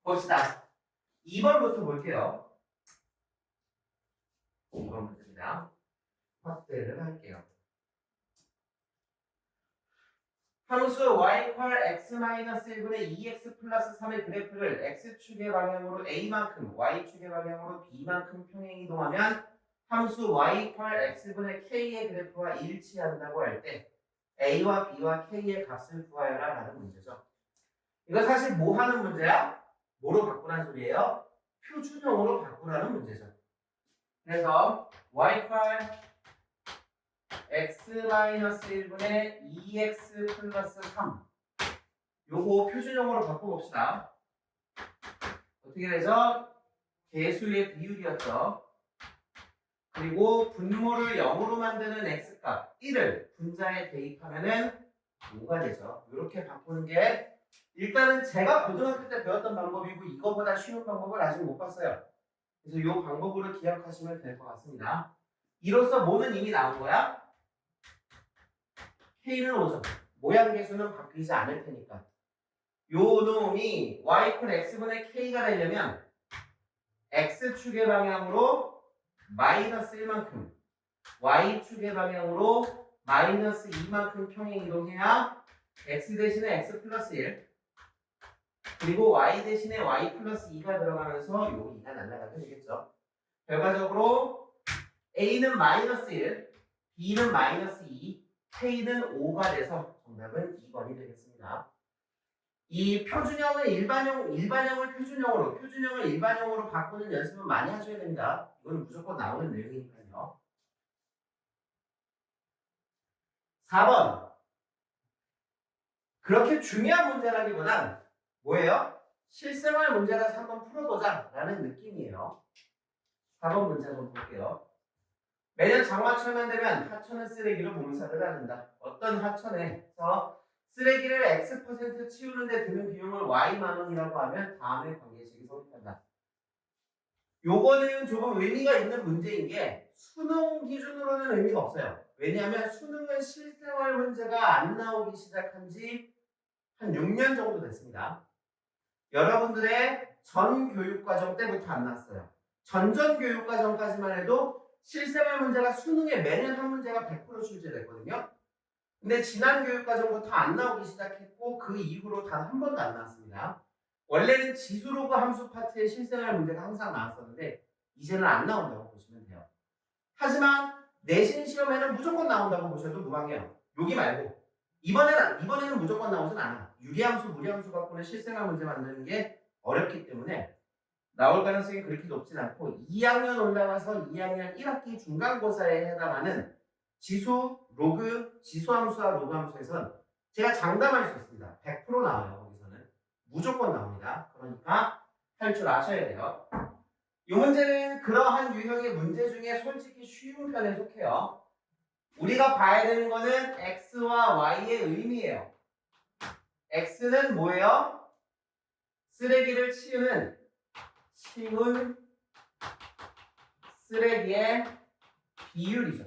봅시다. 2번부터 볼게요. 2번 문제입니다. 확대를 할게요. 함수 y = x-1분의 2x 플러스 3의 그래프를 x축의 방향으로 a만큼, y축의 방향으로 b만큼 평행이동하면 함수 y = x분의 k의 그래프와 일치한다고 할 때 a와 b와 k의 값을 구하여라 라는 문제죠. 이거 사실 뭐 하는 문제야? 뭐로 바꾸라는 소리예요? 표준형으로 바꾸라는 문제죠. 그래서 y = x-1분의 2x 플러스 3 요거 표준형으로 바꿔봅시다. 어떻게 되죠? 개수의 비율이었죠. 그리고 분모를 0으로 만드는 x값 1을 분자에 대입하면은 5가 되죠. 이렇게 바꾸는 게 일단은 제가 고등학교 때 배웠던 방법이고 이거보다 쉬운 방법을 아직 못 봤어요. 그래서 이 방법으로 기억하시면 될 것 같습니다. 이로써 뭐는 이미 나온 거야? K는 5죠. 모양 개수는 바뀌지 않을 테니까. 요 놈이 y = x분의 k가 되려면 x축의 방향으로 마이너스 1만큼 y축의 방향으로 마이너스 2만큼 평행 이동해야 x 대신에 x 플러스 1 그리고 y 대신에 y 플러스 2가 들어가면서 요 2가 날아가게 되겠죠. 결과적으로 a는 마이너스 1, b는 마이너스 2, k는 5가 돼서 정답은 2번이 되겠습니다. 이 표준형을 일반형을 표준형을 일반형으로 바꾸는 연습은 많이 하셔야 됩니다. 이거는 무조건 나오는 내용이니까요. 4번. 그렇게 중요한 문제라기보단 뭐예요? 실생활 문제라서 한번 풀어보자 라는 느낌이에요. 4번 문제 한번 볼게요. 매년 장마철만 되면 하천은 쓰레기로 봉사를 하는다. 어떤 하천에서 쓰레기를 X% 치우는데 드는 비용을 Y만 원이라고 하면 다음의 관계식이 성립한다. 요거는 조금 의미가 있는 문제인 게 수능 기준으로는 의미가 없어요. 왜냐하면 수능은 실생활 문제가 안 나오기 시작한 지 한 6년 정도 됐습니다. 여러분들의 전 교육과정 때부터 안 났어요. 전전 교육과정까지만 해도 실생활 문제가 수능에 매년 한 문제가 100% 출제됐거든요. 근데 지난 교육과정부터 안 나오기 시작했고 그 이후로 단 한 번도 안 나왔습니다. 원래는 지수로그 함수 파트에 실생활 문제가 항상 나왔었는데 이제는 안 나온다고 보시면 돼요. 하지만 내신 시험에는 무조건 나온다고 보셔도 무방해요. 여기 말고 이번에는 무조건 나오진 않아. 유리함수, 무리함수 갖고는 실생활 문제 만드는 게 어렵기 때문에 나올 가능성이 그렇게 높진 않고 2학년 올라가서 2학년 1학기 중간고사에 해당하는 지수, 로그, 지수함수와 로그함수에서는 제가 장담할 수 있습니다. 100% 나와요. 거기서는 무조건 나옵니다. 그러니까 할 줄 아셔야 돼요. 이 문제는 그러한 유형의 문제 중에 솔직히 쉬운 편에 속해요. 우리가 봐야 되는 거는 x와 y의 의미예요. x는 뭐예요? 쓰레기를 치운 쓰레기의 비율이죠.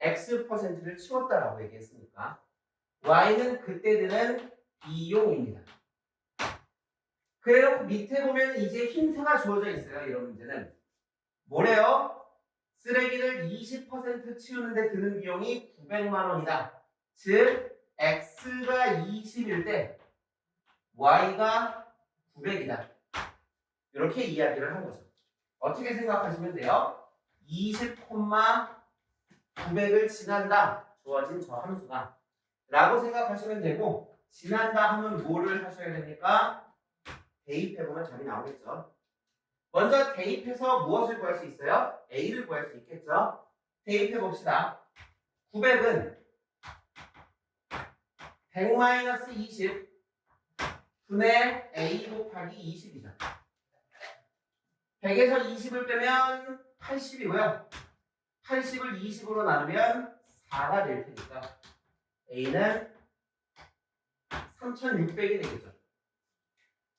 X%를 치웠다라고 얘기했으니까 Y는 그때 드는 비용입니다. 그래놓고 밑에 보면 이제 힌트가 주어져 있어요. 이런 문제는 뭐래요? 쓰레기를 20% 치우는데 드는 비용이 900만 원이다. 즉 X가 20일 때 Y가 900이다. 이렇게 이야기를 한 거죠. 어떻게 생각하시면 돼요? 20,900을 지난다. 주어진 저 함수가 라고 생각하시면 되고 지난다 하면 뭐를 하셔야 됩니까? 대입해보면 답이 나오겠죠. 먼저 대입해서 무엇을 구할 수 있어요? A를 구할 수 있겠죠. 대입해봅시다. 900은 100-20 분의 A 곱하기 20이죠. 100에서 20을 빼면 80이고요. 80을 20으로 나누면 4가 될 테니까 A는 3600이 되겠죠.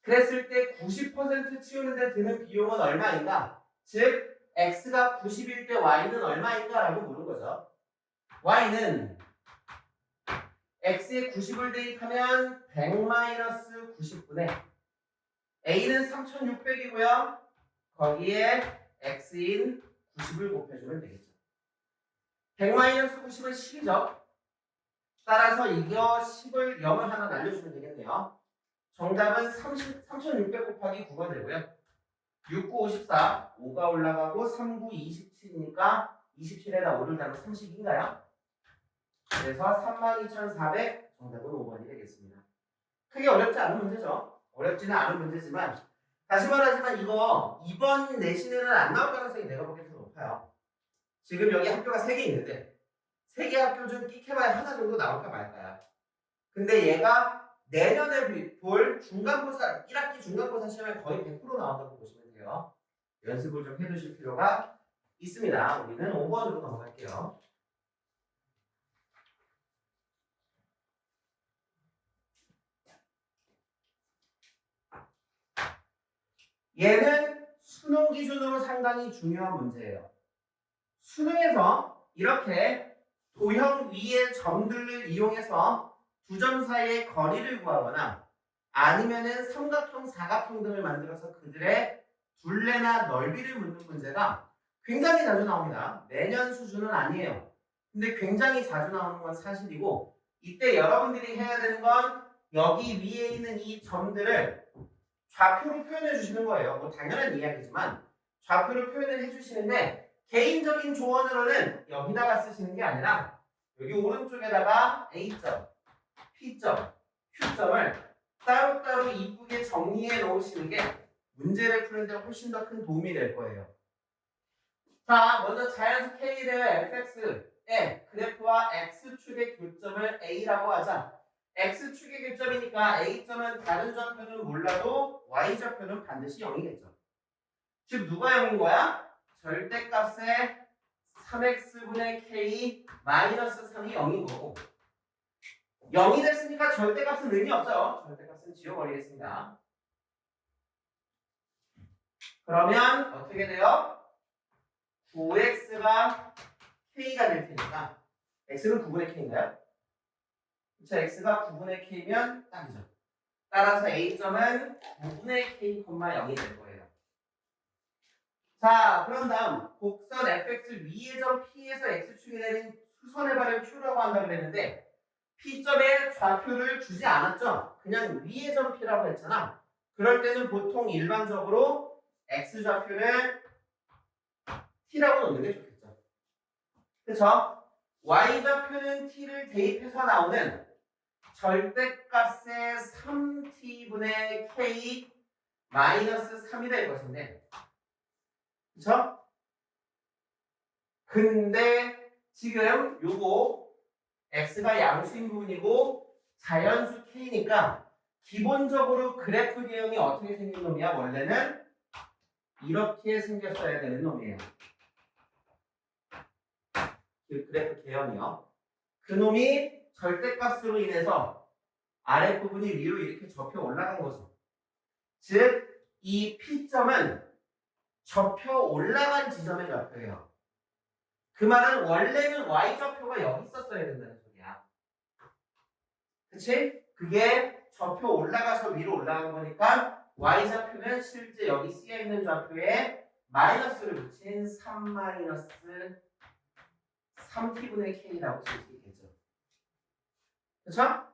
그랬을 때 90% 치우는데 드는 비용은 얼마인가? 즉 X가 90일 때 Y는 얼마인가? 라고 물은 거죠. Y는 x에 90을 대입하면 100-90분의 a는 3600이고요. 거기에 x인 90을 곱해주면 되겠죠. 100-90은 10이죠. 따라서 이거 10을 0을 하나 날려주면 되겠네요. 정답은 3600 곱하기 9가 되고요. 6, 9, 54, 5가 올라가고 3, 9, 27이니까 27에다 5를 더하면 30인가요? 그래서 32,400 정답은 5번이 되겠습니다. 크게 어렵지 않은 문제죠. 어렵지는 않은 문제지만 다시 말하지만 이거 이번 내신에는 안 나올 가능성이 내가 보기엔 더 높아요. 지금 여기 학교가 3개 있는데 3개 학교 중 끽해봐야 하나 정도 나올까 말까요. 근데 얘가 내년에 볼 중간고사 1학기 중간고사 시험에 거의 100% 나온다고 보시면 돼요. 연습을 좀 해두실 필요가 있습니다. 우리는 5번으로 넘어갈게요. 얘는 수능 기준으로 상당히 중요한 문제예요. 수능에서 이렇게 도형 위의 점들을 이용해서 두 점 사이의 거리를 구하거나 아니면은 삼각형, 사각형 등을 만들어서 그들의 둘레나 넓이를 묻는 문제가 굉장히 자주 나옵니다. 매년 수준은 아니에요. 근데 굉장히 자주 나오는 건 사실이고 이때 여러분들이 해야 되는 건 여기 위에 있는 이 점들을 좌표로 표현해 주시는 거예요. 뭐 당연한 이야기지만 좌표로 표현을 해 주시는데 개인적인 조언으로는 여기다가 쓰시는 게 아니라 여기 오른쪽에다가 A점, P점, Q점을 따로따로 이쁘게 정리해 놓으시는 게 문제를 푸는데 훨씬 더 큰 도움이 될 거예요. 자, 먼저 자연수 K 대여 fx의 그래프와 x축의 교점을 A라고 하자. x축의 교점이니까 A점은 다른 좌표는 몰라도 y좌표는 반드시 0이겠죠. 즉 누가 0인 거야? 절대값의 3x분의 k 마이너스 3이 0인 거고 0이 됐으니까 절대값은 의미 없죠. 절대값은 지워버리겠습니다. 그러면 어떻게 돼요? 9x가 k가 될 테니까 x는 9분의 k인가요? 그쵸, x가 9분의 k면 딱이죠. 따라서 a점은 9분의 k, 0이 될 거예요. 자, 그런 다음 곡선 fx 위의 점 p에서 x축이 되는 수선의 발을 q라고 한다고 그랬는데 p점에 좌표를 주지 않았죠? 그냥 위의 점 p라고 했잖아. 그럴 때는 보통 일반적으로 x좌표를 t라고 놓는 게 좋겠죠. 그쵸? y좌표는 t를 대입해서 나오는 절대값의 3t분의 k 마이너스 3이 될 것인데 그쵸? 근데 지금 요거 x가 양수인 부분이고 자연수 k니까 기본적으로 그래프 개형이 어떻게 생긴 놈이야? 원래는 이렇게 생겼어야 되는 놈이에요. 그 그래프 개형이요. 그 놈이 절대값으로 인해서 아랫부분이 위로 이렇게 접혀 올라간 거죠. 즉 이 P점은 접혀 올라간 지점의 좌표예요. 그 말은 원래는 Y좌표가 여기 있었어야 된다는 소리야. 그치? 그게 접혀 올라가서 위로 올라간 거니까 Y좌표는 실제 여기 쓰여있는 좌표에 마이너스를 붙인 3-3t분의 k라고 쓸 수 있겠죠. 그쵸?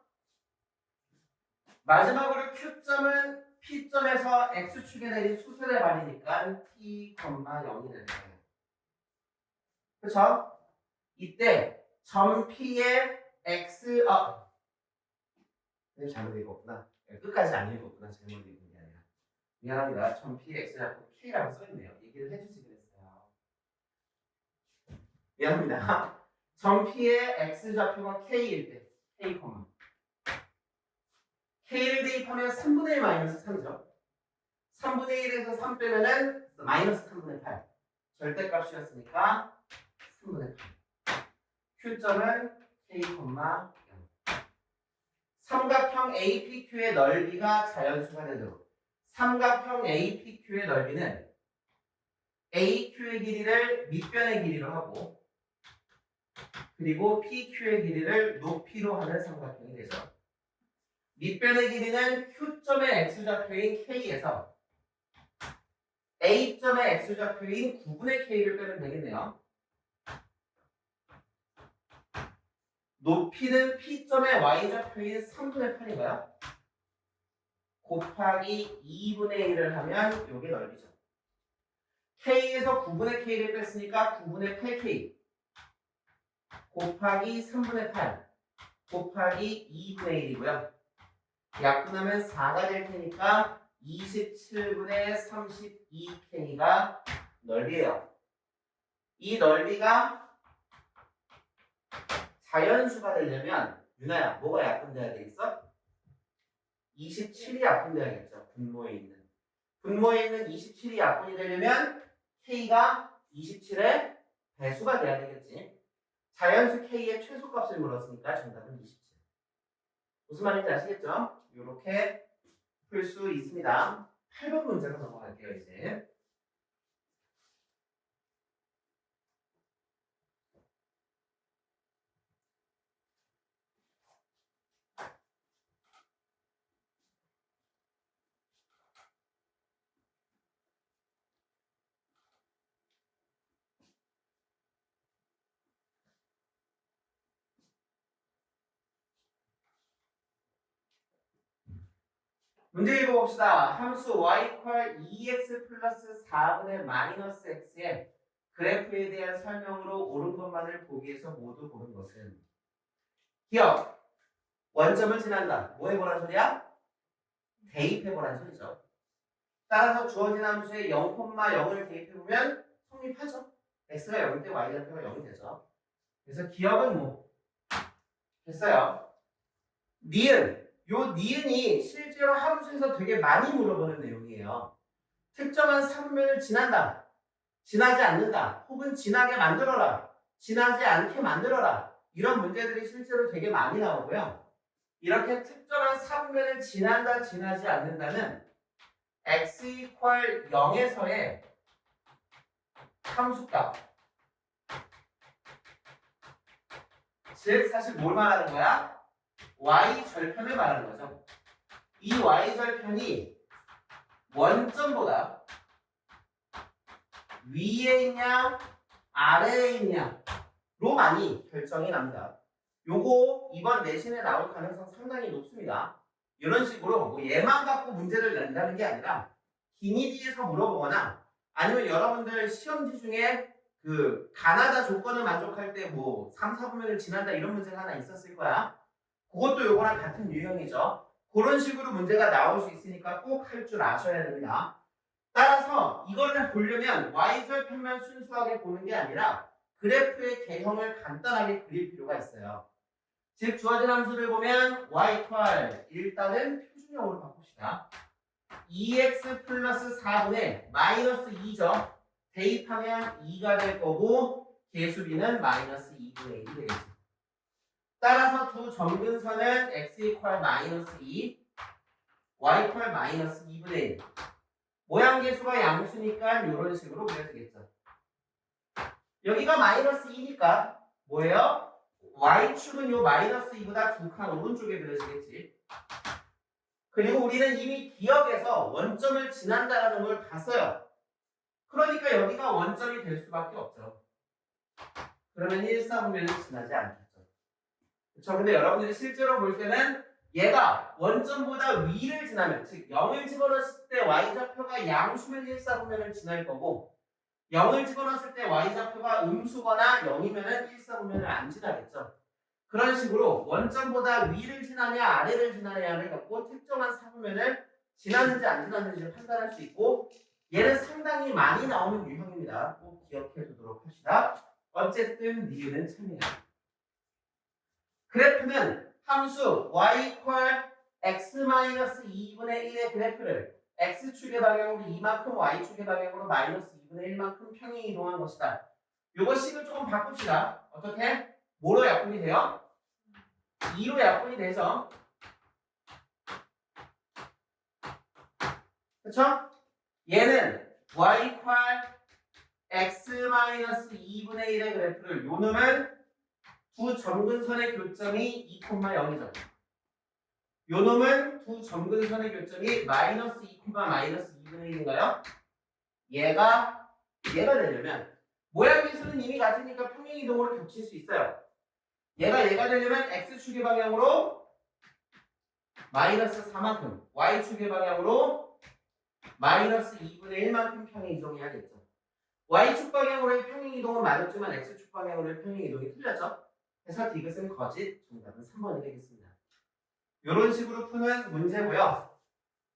마지막으로 Q점은 P점에서 X축에 내린 수술의 발이니까 t, 0이 되는 거예요. 그쵸? 이때 점 P의 X, 잘못 읽었구나. 끝까지 안 읽었구나. 잘못 읽은 게 아니라. 미안합니다. 점 P의 X라고 K라고 써있네요. 얘기를 해주지 그랬어요. 미안합니다. 점 P의 X좌표가 K일 때, K, K를 대입하면 3분의 1 마이너스 3이죠. 3분의 1에서 3 빼면은 마이너스 3분의 8. 절대값이었으니까 3분의 8. Q점은 K, 0. 삼각형 APQ의 넓이가 자연수가 되도록 삼각형 APQ의 넓이는 AQ의 길이를 밑변의 길이로 하고 그리고 PQ의 길이를 높이로 하는 삼각형이 되죠. 밑변의 길이는 Q점의 X좌표인 K에서 A점의 X좌표인 9분의 K를 빼면 되겠네요. 높이는 P점의 Y좌표인 3분의 8인가요? 곱하기 2분의 1을 하면 이게 넓이죠. K에서 9분의 K를 뺐으니까 9분의 8K 곱하기 3분의 8 곱하기 2분의 1이고요. 약분하면 4가 될 테니까 27분의 32K가 넓이에요. 이 넓이가 자연수가 되려면 유나야 뭐가 약분돼야 되겠어? 27이 약분돼야겠죠. 분모에 있는 27이 약분이 되려면 K가 27의 배수가 돼야 되겠지. 자연수 K의 최소값을 물었으니까 정답은 27. 무슨 말인지 아시겠죠? 이렇게 풀 수 있습니다. 8번 문제로 넘어갈게요, 이제. 문제 읽어봅시다. 함수 y = 2x 플러스 4분의 마이너스 x의 그래프에 대한 설명으로 옳은 것만을 보기 위해서 모두 보는 것은 기억! 원점을 지난다. 뭐 해보란 소리야? 대입해보란 소리죠. 따라서 주어진 함수에 0,0을 대입해보면 성립하죠. x가 0일 때 y좌표가 0이 되죠. 그래서 기억은 뭐? 됐어요. 니은. 요 니은이 실제로 함수에서 되게 많이 물어보는 내용이에요. 특정한 삼면을 지난다, 지나지 않는다, 혹은 지나게 만들어라, 지나지 않게 만들어라. 이런 문제들이 실제로 되게 많이 나오고요. 이렇게 특정한 삼면을 지난다, 지나지 않는다는 x = 0에서의 함수값. 즉 사실 뭘 말하는 거야? y절편을 말하는 거죠. 이 y절편이 원점보다 위에 있냐 아래에 있냐로 많이 결정이 납니다. 요거 이번 내신에 나올 가능성 상당히 높습니다. 이런 식으로 뭐 얘만 갖고 문제를 낸다는 게 아니라 기니디에서 물어보거나 아니면 여러분들 시험지 중에 그 가나다 조건을 만족할 때 뭐 3, 4분면을 지난다 이런 문제가 하나 있었을 거야. 그것도 요거랑 같은 유형이죠. 그런 식으로 문제가 나올 수 있으니까 꼭 할 줄 아셔야 됩니다. 따라서 이거를 보려면 y절편만 순수하게 보는 게 아니라 그래프의 개형을 간단하게 그릴 필요가 있어요. 즉 주어진 함수를 보면 y = 일단은 표준형으로 바꿉시다. 2x 플러스 4분의 마이너스 2죠. 대입하면 2가 될 거고 개수비는 마이너스 2분의 1이 되겠죠. 따라서 두 점근선은 x = 마이너스 2, y = 마이너스 2분의 1. 모양 계수가 양수니까 이런 식으로 그려지겠죠. 여기가 마이너스 2니까 뭐예요? y축은 요 마이너스 2보다 두 칸 오른쪽에 그려지겠지. 그리고 우리는 이미 기억에서 원점을 지난다라는 걸 봤어요. 그러니까 여기가 원점이 될 수밖에 없죠. 그러면 1, 4분면은 지나지 않겠죠. 그렇죠? 근데 여러분들이 실제로 볼 때는 얘가 원점보다 위를 지나면, 즉 0을 집어넣었을 때 y좌표가 양수면 1, 4분면을 지날 거고 0을 집어넣었을 때 y좌표가 음수거나 0이면 1, 4분면을 안 지나겠죠. 그런 식으로 원점보다 위를 지나냐 아래를 지나냐를 갖고 특정한 4분면을 지났는지 안 지났는지를 판단할 수 있고 얘는 상당히 많이 나오는 유형입니다. 꼭 기억해 두도록 합시다. 어쨌든 니은은 참이에요. 그래프는 함수 y = x-2분의 1의 그래프를 x축의 방향으로 이만큼 y축의 방향으로 마이너스 2분의 1만큼 평행 이동한 것이다. 요거 식을 조금 바꿉시다. 어떻게? 뭐로 약분이 돼요? 2로 약분이 되죠. 그쵸? 얘는 y = x-2분의 1의 그래프를 요 놈은 두 점근선의 교점이 2,0이죠. 요 놈은 두 점근선의 교점이 마이너스 2, 마이너스 2분의 1인가요? 얘가 되려면 모양계수는 이미 같으니까 평행이동으로 겹칠 수 있어요. 얘가 되려면 x축의 방향으로 마이너스 4만큼, y축의 방향으로 마이너스 2분의 1만큼 평행이동해야겠죠. y축 방향으로의 평행이동은 맞았지만 x축 방향으로의 평행이동이 틀렸죠. 그래서 디귿은 거짓, 정답은 3번이 되겠습니다. 이런 식으로 푸는 문제고요.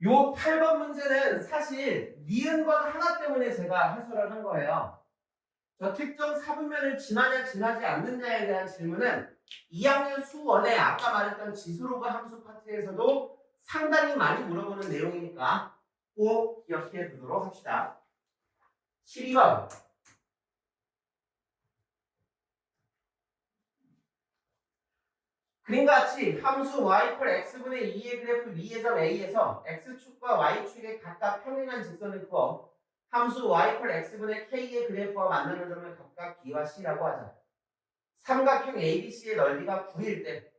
요 8번 문제는 사실 니은 번 하나 때문에 제가 해설을 한 거예요. 저 특정 사분면을 지나냐 지나지 않느냐에 대한 질문은 2학년 수원에 아까 말했던 지수로그 함수 파트에서도 상당히 많이 물어보는 내용이니까 꼭 기억해 두도록 합시다. 12번. 그림과 같이 함수 y = x분의 2의 그래프 위의 점 A에서 x축과 y축의 각각 평행한 직선을 그어 함수 y = x분의 k의 그래프와 만나는 점을 각각 B와 C라고 하자. 삼각형 ABC의 넓이가 9일 때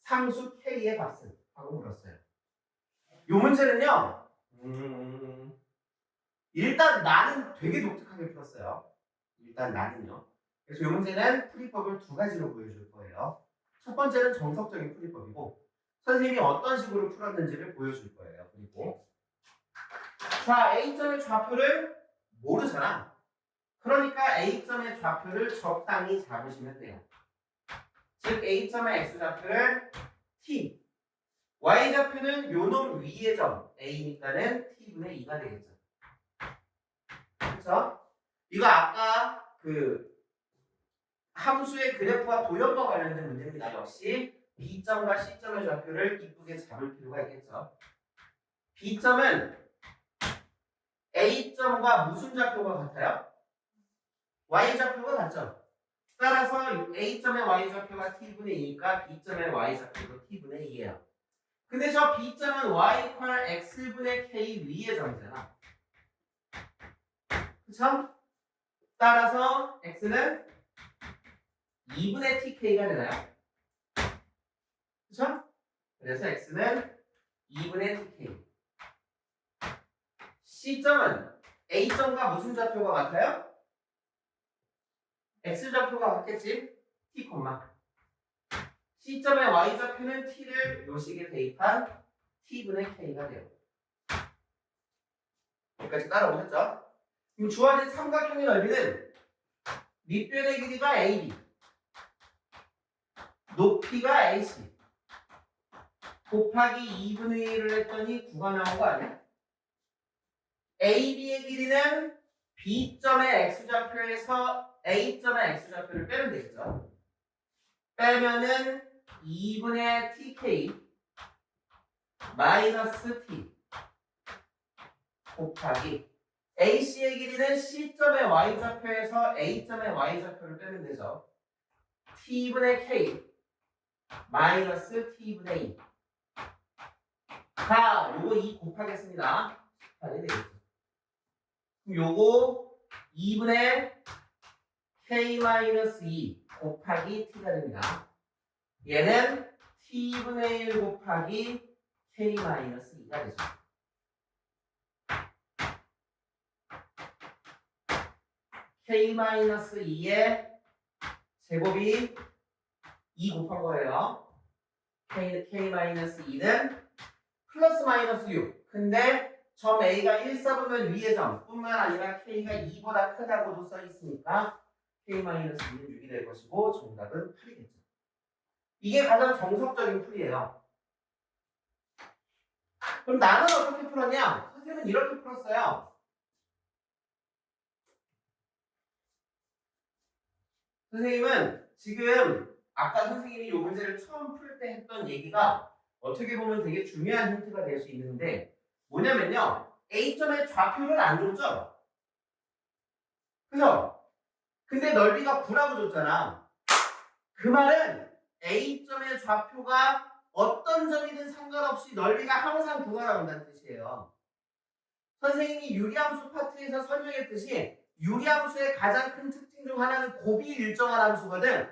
상수 K의 값은? 하고 물었어요. 이 문제는요. 일단 나는 되게 독특하게 풀었어요. 일단 나는요. 그래서 이 문제는 풀이법을 두 가지로 보여줄 거예요. 첫 번째는 정석적인 풀이법이고 선생님이 어떤 식으로 풀었는지를 보여줄 거예요. 그리고 자, A점의 좌표를 모르잖아. 그러니까 A점의 좌표를 적당히 잡으시면 돼요. 즉 A점의 X좌표를 T, Y좌표는 요놈 위의 점 A니까는 T분의 2가 되겠죠. 그렇죠? 이거 아까 그 함수의 그래프와 도형과 관련된 문제입니다. 역시 B점과 C점의 좌표를 이쁘게 잡을 필요가 있겠죠. B점은 A점과 무슨 좌표가 같아요? Y좌표가 같죠. 따라서 A점의 Y좌표가 T분의 2니까 B점의 Y좌표도 T분의 2예요. 근데 저 B점은 Y = X분의 K 위의 점이잖아. 그쵸? 따라서 X는 2분의 TK가 되나요? 그쵸? 그래서 X는 2분의 TK. C점은 A점과 무슨 좌표가 같아요? X좌표가 같겠지? T, C점의 Y좌표는 T를 요식에 대입한 T분의 K가 돼요. 여기까지 따라오셨죠? 그럼 주어진 삼각형의 넓이는 밑변의 길이가 AB, 높이가 AC 곱하기 2분의 1을 했더니 9가 나온 거 아니야? AB의 길이는 B점의 X좌표에서 A점의 X좌표를 빼면 되겠죠? 빼면은 2분의 TK 마이너스 T 곱하기 AC의 길이는 C점의 Y좌표에서 A점의 Y좌표를 빼면 되죠. T분의 K 마이너스 T분의 2. 자, 요거 2 곱하겠습니다. 18이 되겠죠. 그럼 요거 2분의 K 마이너스 2 곱하기 T가 됩니다. 얘는 T분의 1 곱하기 K 마이너스 2가 되죠. K 마이너스 2의 제곱이 2 곱한 거예요. K 마이너스 2는 플러스 마이너스 6. 근데 점 A가 1, 4분면 위의 점 뿐만 아니라 K가 2보다 크다고도 써 있으니까 K 마이너스 2는 6이 될 것이고 정답은 8이겠죠. 이게 가장 정석적인 풀이에요. 그럼 나는 어떻게 풀었냐? 선생님은 이렇게 풀었어요. 선생님은 지금 아까 선생님이 이 문제를 처음 풀 때 했던 얘기가 어떻게 보면 되게 중요한 힌트가 될 수 있는데 뭐냐면요. A점의 좌표를 안 줬죠? 그죠? 근데 넓이가 9라고 줬잖아. 그 말은 A점의 좌표가 어떤 점이든 상관없이 넓이가 항상 9가 나온다는 뜻이에요. 선생님이 유리함수 파트에서 설명했듯이 유리함수의 가장 큰 특징 중 하나는 곱이 일정한 함수거든.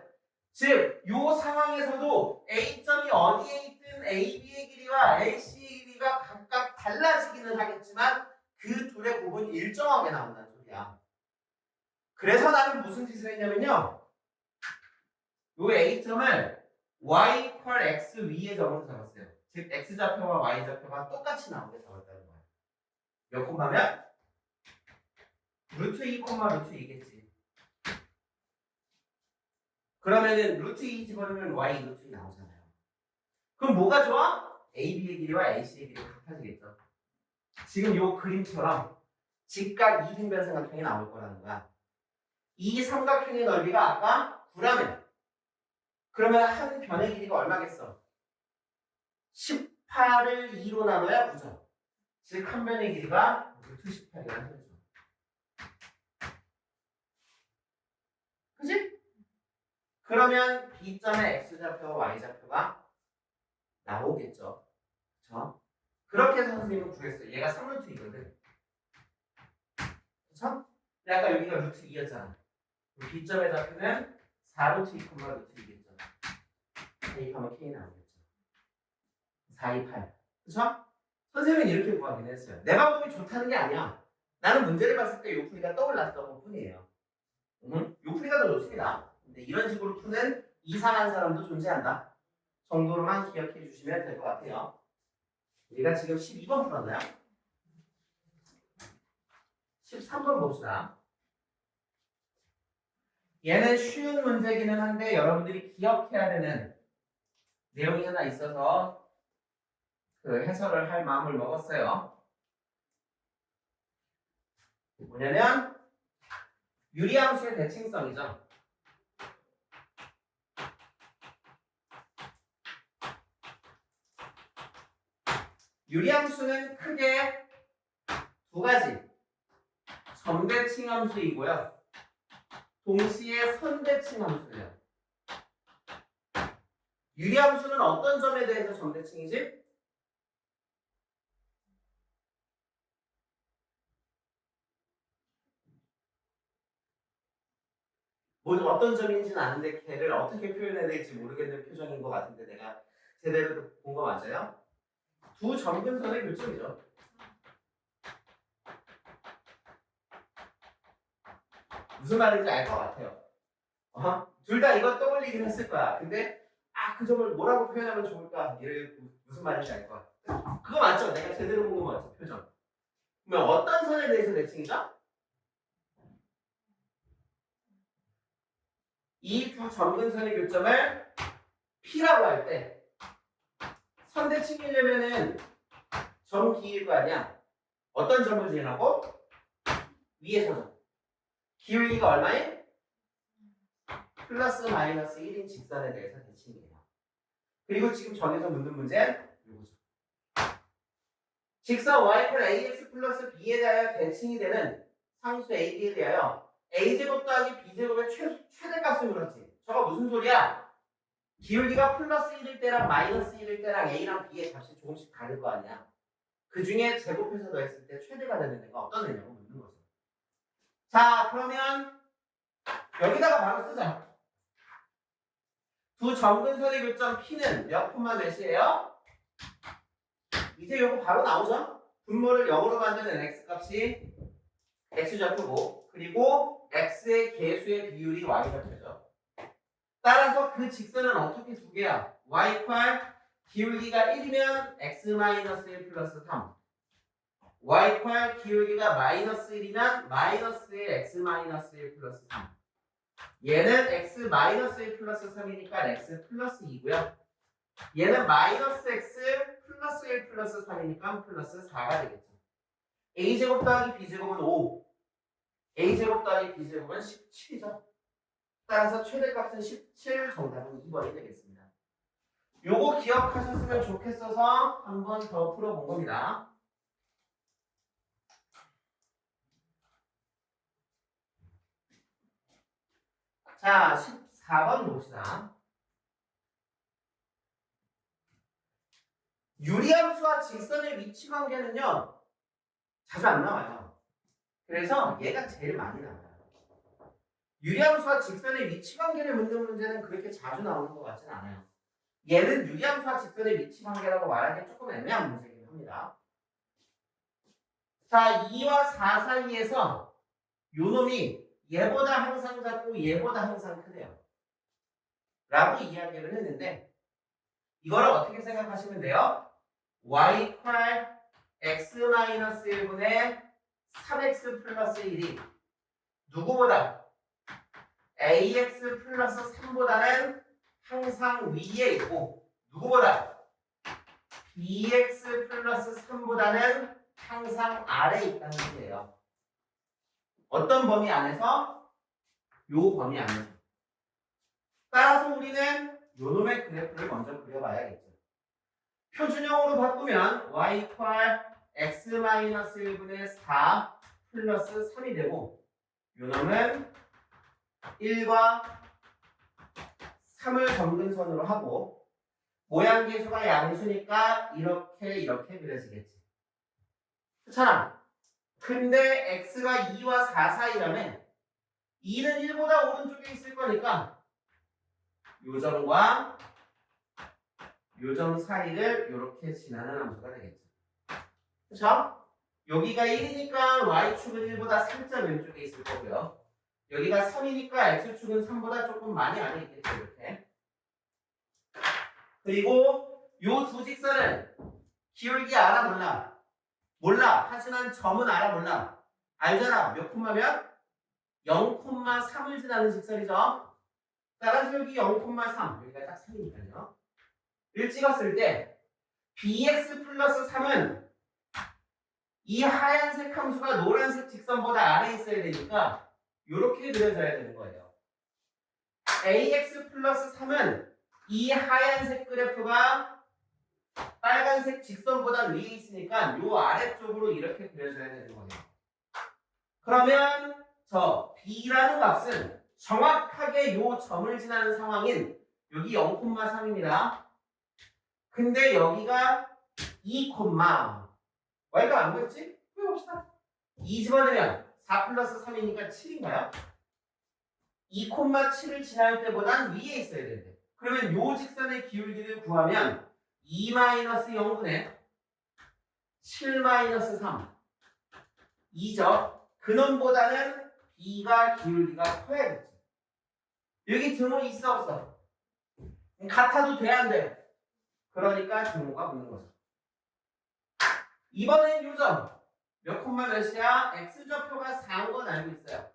즉, 요 상황에서도 A점이 어디에 있든 AB의 길이와 AC의 길이가 각각 달라지기는 하겠지만 그 둘의 곱은 일정하게 나온다는 소리야. 그래서 나는 무슨 짓을 했냐면요. 요 A점을 y = x 위에 점으로 잡았어요. 즉, x좌표와 y좌표가 똑같이 나오게 잡았다는 거예요. 몇 콤마면? 루트 2, 루트 2겠지. 그러면은 루트 2 집어넣으면 y 루트 2 나오잖아요. 그럼 뭐가 좋아? AB의 길이와 AC의 길이가 같아지겠죠. 지금 요 그림처럼 직각 이등변삼각형이 나올 거라는 거야. 이 삼각형의 넓이가 아까 9라면 그러면 한 변의 길이가 얼마겠어? 18을 2로 나눠야 9죠. 즉 한 변의 길이가 루트 18이라는 소리죠. 그치? 그러면 B점의 X좌표와 Y좌표가 나오겠죠. 그쵸? 그렇게 해서 선생님은 구했어요. 얘가 3루트 2거든. 그쵸? 근데 아까 여기가 루트 2였잖아. B점의 좌표는 4루트 2, 루트 2겠죠. 대입하면 K 나오겠죠. 4, 2, 8. 그쵸? 선생님은 이렇게 구하긴 했어요. 내 방법이 좋다는 게 아니야. 나는 문제를 봤을 때 요풀이가 떠올랐던 것 뿐이에요. 요풀이가 더 좋습니다. 근데 이런 식으로 푸는 이상한 사람도 존재한다. 정도로만 기억해 주시면 될 것 같아요. 우리가 지금 12번 풀었나요? 13번 봅시다. 얘는 쉬운 문제기는 한데 여러분들이 기억해야 되는 내용이 하나 있어서 그 해설을 할 마음을 먹었어요. 뭐냐면 유리함수의 대칭성이죠. 유리함수는 크게 두 가지 점대칭함수이고요. 동시에 선대칭함수예요. 유리함수는 어떤 점에 대해서 점대칭이지? 어떤 점인지는 아는데 걔를 어떻게 표현해야 될지 모르겠는 표정인 것 같은데 내가 제대로 본 거 맞아요? 두 점근선의 교점이죠. 무슨 말인지 알 것 같아요. 둘 다 이거 떠올리긴 했을 거야. 근데 그 점을 뭐라고 표현하면 좋을까? 무슨 말인지 알 것 같아. 그거 맞죠? 내가 제대로 본 거 맞죠? 표정. 그러면 어떤 선에 대해서 대칭이죠? 이 두 점근선의 교점을 P라고 할 때 선대칭이려면은 점 기일 거 아니야? 어떤 점을 지나고? 위에서 점. 기울기가 얼마인? 플러스 마이너스 1인 직선에 대해서 대칭이에요. 그리고 지금 전에서 묻는 문제는 이거죠. 직선 y = ax 플러스 b에 대하여 대칭이 되는 상수 ab에 대하여 a제곱 더하기 b제곱의 최대값을 물었지. 저거 무슨 소리야? 기울기가 플러스 1일 때랑 마이너스 1일 때랑 a랑 b의 값이 조금씩 다를 거 아니야. 그 중에 제곱해서 더했을 때 최대가 되는 애가 어떤 애냐고 묻는 거죠. 자, 그러면 여기다가 바로 쓰자. 두 점근선의 교점 P는 몇 콤마 몇이에요? 이제 요거 바로 나오죠? 분모를 0으로 만드는 x값이 x좌표고 그리고 x의 개수의 비율이 y좌표죠. 따라서 그 직선은 어떻게 두 개야? y = 기울기가 1이면 x-1 플러스 3 y = 기울기가 마이너스 1이면 마이너스의 x-1 플러스 3 얘는 x-1 플러스 3이니까 x 플러스 2고요. 얘는 마이너스 x 플러스 1 플러스 3이니까 플러스 4가 되겠죠. a제곱 더하기 b제곱은 5 a제곱 더하기 b제곱은 17이죠. 따라서 최대값은 17, 정답은 2번이 되겠습니다. 요거 기억하셨으면 좋겠어서 한 번 더 풀어본 겁니다. 자, 14번 봅시다. 유리함수와 직선의 위치 관계는요, 자주 안 나와요. 그래서 얘가 제일 많이 나와요. 유리함수와 직선의 위치관계를 묻는 문제는 그렇게 자주 나오는 것 같지는 않아요. 얘는 유리함수와 직선의 위치관계라고 말하기 조금 애매한 문제이긴 합니다. 자, 2와 4 사이에서 요 놈이 얘보다 항상 작고 얘보다 항상 크대요. 라고 이야기를 했는데 이거를 어떻게 생각하시면 돼요? y 이퀄 x-1분의 3x 플러스 1이 누구보다 ax 플러스 3보다는 항상 위에 있고 누구보다 bx 플러스 3보다는 항상 아래에 있다는 뜻이에요. 어떤 범위 안에서? 요 범위 안에서. 따라서 우리는 요 놈의 그래프를 먼저 그려봐야겠죠. 표준형으로 바꾸면 y 이퀄 x-1분의 4 플러스 3이 되고 요 놈은 1과 3을 점근선으로 하고 모양 계수가 양수니까 이렇게 그려지겠지. 그렇잖아. 근데 x가 2와 4 사이라면 2는 1보다 오른쪽에 있을 거니까 요 점과 요 점 사이를 이렇게 지나는 함수가 되겠죠. 그렇죠? 여기가 1이니까 y축은 1보다 살짝 왼쪽에 있을 거고요. 여기가 3이니까 x축은 3보다 조금 많이 안에 있겠죠. 이렇게. 그리고 요 두 직선은 기울기 알아 몰라? 몰라. 하지만 점은 알아 몰라? 알잖아. 몇 콤마면? 0,3을 지나는 직선이죠. 따라서 여기 0,3 여기가 딱 3이니까요. 를 찍었을 때 bx 플러스 3은 이 하얀색 함수가 노란색 직선보다 아래에 있어야 되니까 이렇게 그려져야 되는 거예요. ax 플러스 3은 이 하얀색 그래프가 빨간색 직선보다 위에 있으니까 이 아래쪽으로 이렇게 그려져야 되는 거예요. 그러면 저 b라는 값은 정확하게 이 점을 지나는 상황인 여기 0,3입니다. 근데 여기가 2, y가 안 보였지? 해봅시다. 2 집어넣으면 4 플러스 3이니까 7인가요? 2,7을 지날 때보단 위에 있어야 되는데 그러면 요 직선의 기울기를 구하면 2-0분의 7-3 2죠. 근원보다는 b가 기울기가 커야겠지. 여기 등호 있어 없어? 같아도 돼 안 돼? 그러니까 등호가 붙는 거죠. 이번엔 요점 몇 콤마 몇이야? x좌표가 4인 건 알고 있어요.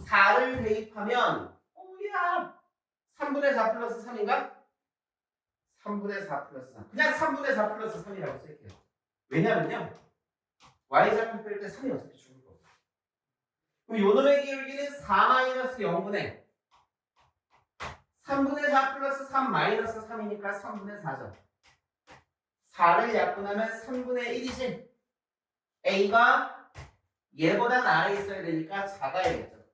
4를 대입하면 오야 3분의 4 플러스 3인가? 3분의 4 플러스 3 그냥 3분의 4 플러스 3이라고 쓸게요. 왜냐면요 y좌표 뺄 때 3이 어차피 죽을 거고 그럼 요놈의 기울기는 4-0분의 3분의 4 플러스 3 마이너스 3이니까 3분의 4죠. 4를 약분하면 3분의 1이지. a가 얘보단 아래에 있어야 되니까 작아야겠죠.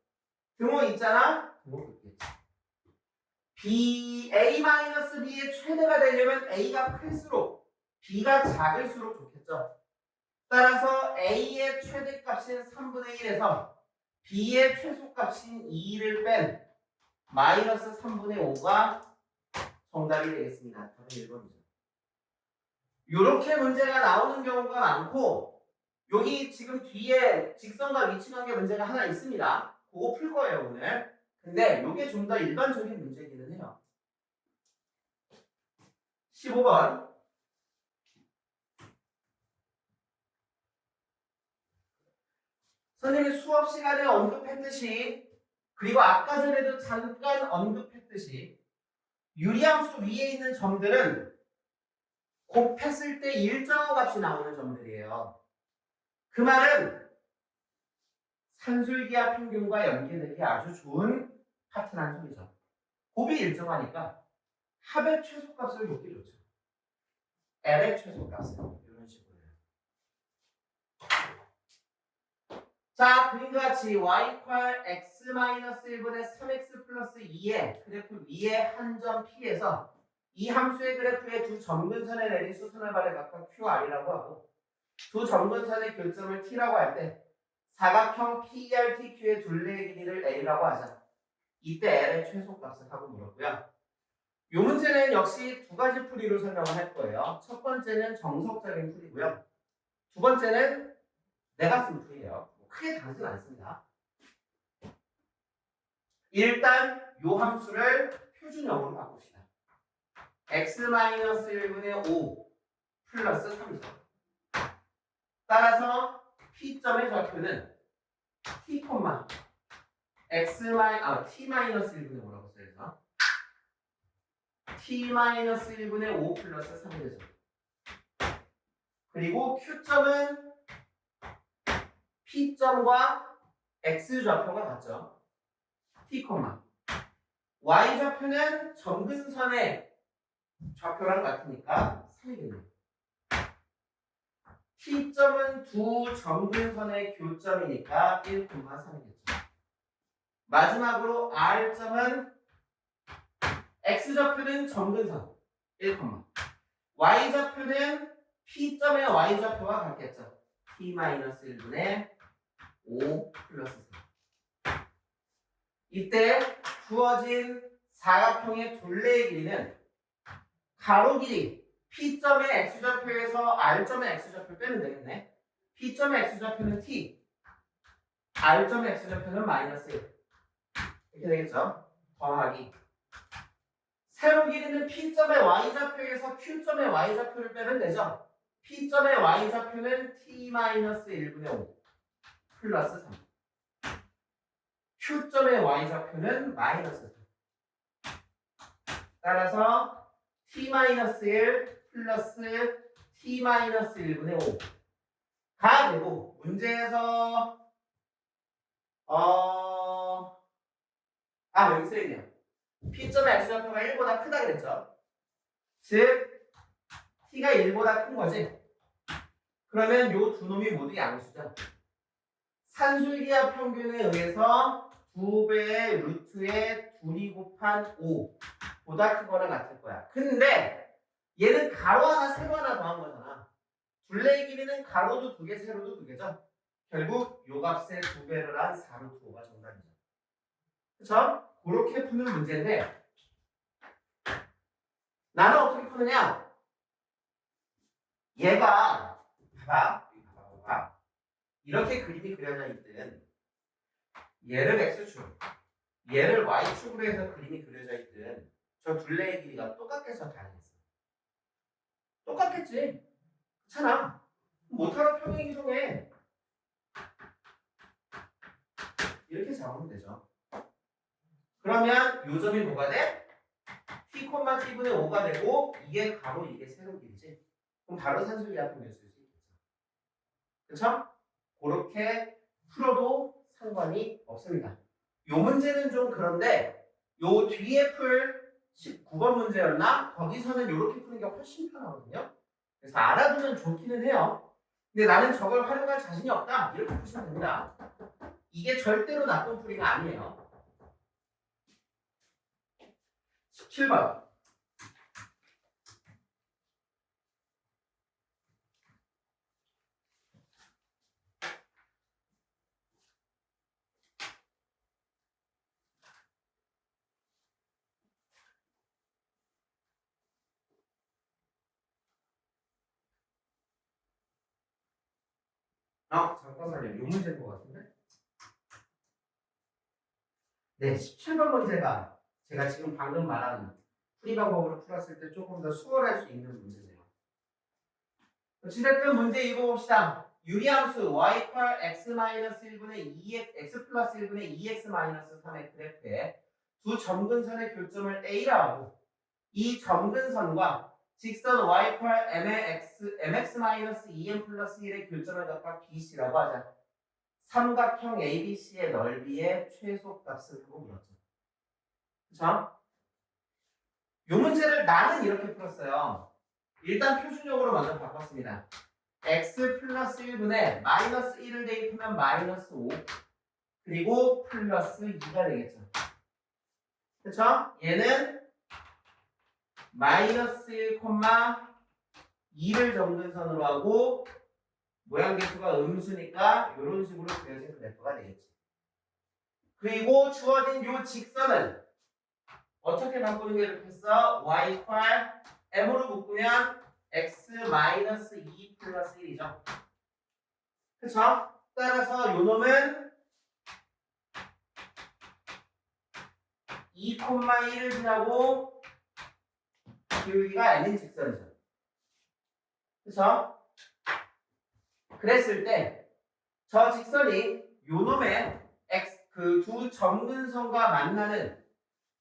등호 있잖아? 등호 있겠지. a-b의 최대가 되려면 a가 클수록 b가 작을수록 좋겠죠. 따라서 a의 최대값인 3분의 1에서 b의 최소값인 2를 뺀 마이너스 3분의 5가 정답이 되겠습니다. 답은 1번이죠. 이렇게 문제가 나오는 경우가 많고 여기 지금 뒤에 직선과 위치관계 문제가 하나 있습니다. 그거 풀 거예요 오늘. 근데 이게 좀 더 일반적인 문제이기는 해요. 15번 선생님이 수업 시간에 언급했듯이 그리고 아까 전에도 잠깐 언급했듯이 유리함수 위에 있는 점들은 곱했을 때 일정한 값이 나오는 점들이에요. 그 말은 산술기하 평균과 연계되기 아주 좋은 파트라는 소리죠. 곱이 일정하니까 합의 최소값을 곱기 좋죠. L의 최소값을 이런 식으로 해요. 자, 그림과 같이 y 이퀄 x-1분의 3x 플러스 2의 그래프 위에 한 점 P에서 이 함수의 그래프의 두 점근선에 내린 수선의 발을 각각 QR이라고 하고 두 점근선의 교점을 T라고 할 때 사각형 PRTQ의 둘레의 길이를 A라고 하자. 이때 L의 최소값을 하고 물었고요. 이 문제는 역시 두 가지 풀이로 설명을 할 거예요. 첫 번째는 정석적인 풀이고요. 두 번째는 내가 쓴 풀이에요. 크게 다르진 않습니다. 일단 이 함수를 표준형으로 바꿉시다. x-1분의 5 플러스 3이죠. 따라서 P점의 좌표는 T, T-1분의 5라고 써야죠. T-1분의 5 플러스 3이 되죠. 그리고 Q점은 P점과 X좌표가 같죠. T, Y좌표는 점근선의 좌표랑 같으니까 3이겠네요. T점은 두 점근선의 교점이니까 1,3이겠죠. 마지막으로 R점은 X좌표는 점근선 1, Y좌표는 P점의 Y좌표와 같겠죠. T-1분의 5 플러스 3. 이때 주어진 사각형의 둘레의 길이는 가로 길이 P점의 X좌표에서 R점의 X좌표 빼면 되겠네. P점의 X좌표는 T, R점의 X좌표는 마이너스 1. 이렇게 되겠죠. 더하기. 세로 길이는 P점의 Y좌표에서 Q점의 Y좌표를 빼면 되죠. P점의 Y좌표는 T-1분의 5 플러스 3. Q점의 Y좌표는 마이너스 3. 따라서 T-1 플러스 T-1분의 5가 되고, 문제에서 여기 쓰이네요. P점의 X좌표가 1보다 크다 그랬죠. 즉 T가 1보다 큰 거지. 그러면 요 두 놈이 모두 양수죠. 산술기하 평균에 의해서 2배의 루트의 2이 곱한 5보다 크거나 같을 거야. 근데 얘는 가로 하나 세로 하나 더한 거잖아. 둘레의 길이는 가로도 2개, 세로도 2개죠. 결국 요 값의 2배를 한 4루트 5가 정답이죠. 그쵸? 그렇게 푸는 문제인데, 나는 어떻게 푸느냐? 얘가 봐봐. 이렇게 그림이 그려져 있든, 얘를 x축, 얘를 y축으로 해서 그림이 그려져 있든, 저 둘레의 길이가 똑같겠어, 다르겠어? 똑같겠지. 그렇잖아. 못하러 평행이동해. 이렇게 잡으면 되죠. 그러면 요 점이 뭐가 돼? T, T분의 5가 되고, 이게 가로, 이게 세로 길이지. 그럼 바로 산술기하 평균을 쓸 수 있겠죠. 그쵸? 그렇게 풀어도 상관이 없습니다. 요 문제는 좀 그런데, 요 뒤에 풀 19번 문제였나? 거기서는 이렇게 푸는 게 훨씬 편하거든요. 그래서 알아두면 좋기는 해요. 근데 나는 저걸 활용할 자신이 없다. 이렇게 푸시면 됩니다. 이게 절대로 나쁜 풀이가 아니에요. 17번. 잠깐만요. 요 문제인 것 같은데? 네, 17번 문제가 제가 지금 방금 말한 풀이 방법으로 풀었을 때 조금 더 수월할 수 있는 문제네요. 어찌됐든 문제 읽어봅시다. 유리함수 y 펄 x-1분의 2x, x 플러스 1분의 2x-3의 그래프에 두 점근선의 교점을 A라 하고, 이 점근선과 직선 y 펄 mx-2m 플러스 1의 교점을 각각 BC라고 하자. 삼각형 ABC의 넓이의 최소값을 하고 물었죠. 그쵸? 이 문제를 나는 이렇게 풀었어요. 일단 표준형으로 먼저 바꿨습니다. x 플러스 1분의 마이너스 1을 대입하면 마이너스 5 그리고 플러스 2가 되겠죠. 그쵸? 얘는 마이너스 1, 2를 점근선으로 하고 모양계수가 음수니까 이런 식으로 그려진 그래프가 되겠지. 그리고 주어진 요 직선은 어떻게 바꾸는 게 이렇게 써? y 이퀄 m으로 묶으면 x 마이너스 2 플러스 1이죠. 그쵸? 따라서 요 놈은 2,1을 지나고 기울기가 n인 직선이죠. 그쵸? 그랬을 때 저 직선이 요 놈의 x 그 두 점근선과 만나는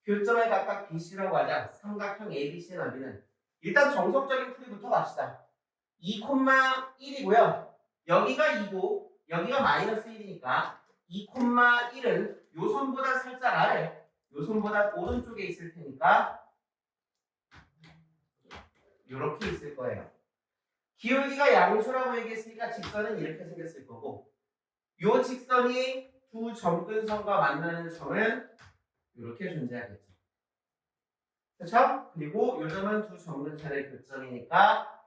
교점에 각각 BC라고 하자. 삼각형 ABC의 넓이는 일단 정석적인 풀이부터 갑시다. 2,1이고요. 여기가 2고 여기가 마이너스 1이니까 2,1은 요 선보다 살짝 아래, 요 선보다 오른쪽에 있을 테니까 이렇게 있을 거예요. 기울기가 양수라고 얘기했으니까 직선은 이렇게 생겼을 거고 요 직선이 두 점근선과 만나는 점은 이렇게 존재하겠죠. 그렇죠? 그리고 요 점은 두 점근선의 교점이니까